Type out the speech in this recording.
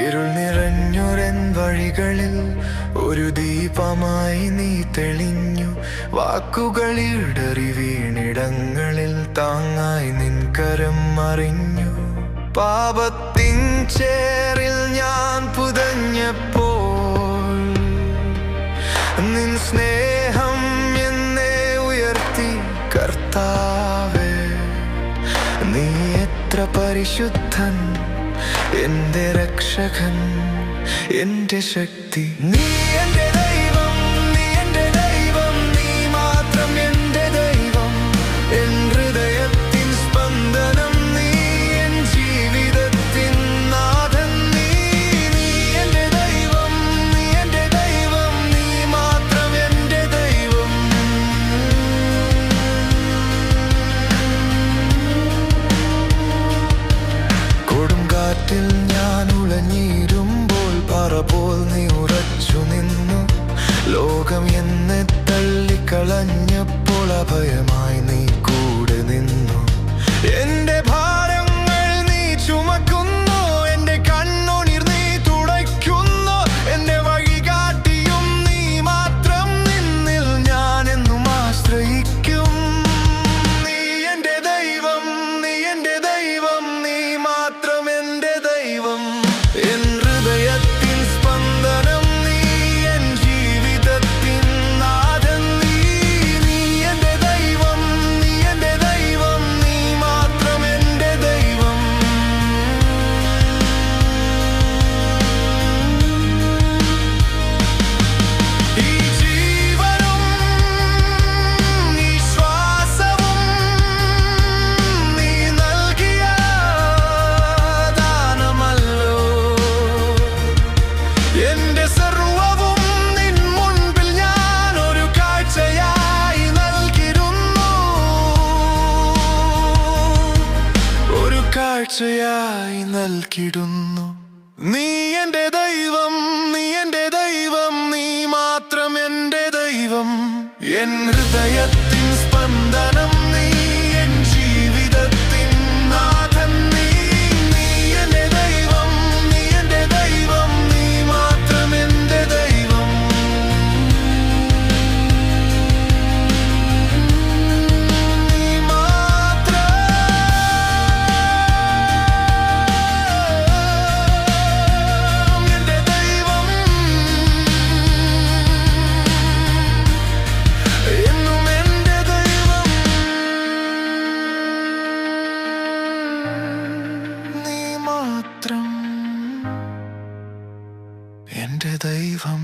ഇരുൾ നിറഞ്ഞൊരൻ വഴികളിൽ ഒരു ദീപമായി നീ തെളിഞ്ഞു. വാക്കുകൾ ഇടറി വീണിടങ്ങളിൽ താങ്ങായി നിൻ കരം അറിഞ്ഞു. പാപത്തിൻ ചേറിൽ ഞാൻ പുതഞ്ഞപ്പോൾ നിൻ സ്നേഹം എന്നെ ഉയർത്തി. കർത്താവേ, നീ എത്ര പരിശുദ്ധൻ, എന്റെ രക്ഷകൻ, എന്റെ ശക്തി. നീ എന്റെ ദൈവം, നീ എന്റെ ദൈവം, നീ മാത്രം എന്റെ ദൈവം. എൻ ഹൃദയത്തിൻ സ്പന്ദനം നീ, എൻ ജീവിതത്തിൻ നാഥൻ നീ. നീ എന്റെ ദൈവം, നീ എന്റെ ദൈവം, നീ മാത്രം എന്റെ ദൈവം. കൊടുങ്കാറ്റിൽ ഞാൻ ഉളഞ്ഞിരുമ്പോൾ പറപോൽ നീ ഉറച്ചു നിന്നു. ലോകം എന്നെ തള്ളിക്കളഞ്ഞപ്പോൾ അഭയമായി നീ കൂടെ നിന്നു. എന്റെ ഭാരങ്ങൾ നീ ചുമക്കുന്നു, എന്റെ കണ്ണുനീർ നീ തുടയ്ക്കുന്നു. എന്റെ വഴികാട്ടിയും നീ മാത്രം, നിന്നിൽ ഞാൻ എന്നും ആശ്രയിക്കും. നീ എന്റെ ദൈവം, നീ എന്റെ ദൈവം, നീ മാത്രം എന്റെ ദൈവം. എൻ ഹൃദയത്തിൻ സ്പന്ദനം നീ, എൻ ജീവിതത്തിൻ നാഥൻ നീ. നീ എന്റെ ദൈവം, നീ എന്റെ ദൈവം, നീ മാത്രം എന്റെ ദൈവം. ഈ ജീവനും ഈ ശ്വാസവും നീ നൽകിയ ദാനമല്ലോ. എന്റെ സർവ്വവും നിൻ മുൻപിൽ ഞാൻ ഒരു കാഴ്ചയായി നൽകിയിരുന്നു, ഒരു കാഴ്ചയായി നൽകിടുന്നു. നീ എന്റെ ദൈവം, നീ എന്റെ ദൈവം, നീ മാത്രം എന്റെ ദൈവം. എൻ ഹൃദയത്തിൻ സ്പന്ദനം നീ, എൻ ജീവിതത്തിൻ നാഥൻ നീ. നീ എന്റെ ദൈവം, നീ എന്റെ ദൈവം, നീ മാത്രം എന്റെ ദൈവം. നീ മാത്രം എന്റെ ദൈവം. എന്നും എന്റെ ദൈവം. നീ മാത്രം എന്റെ ദൈവം.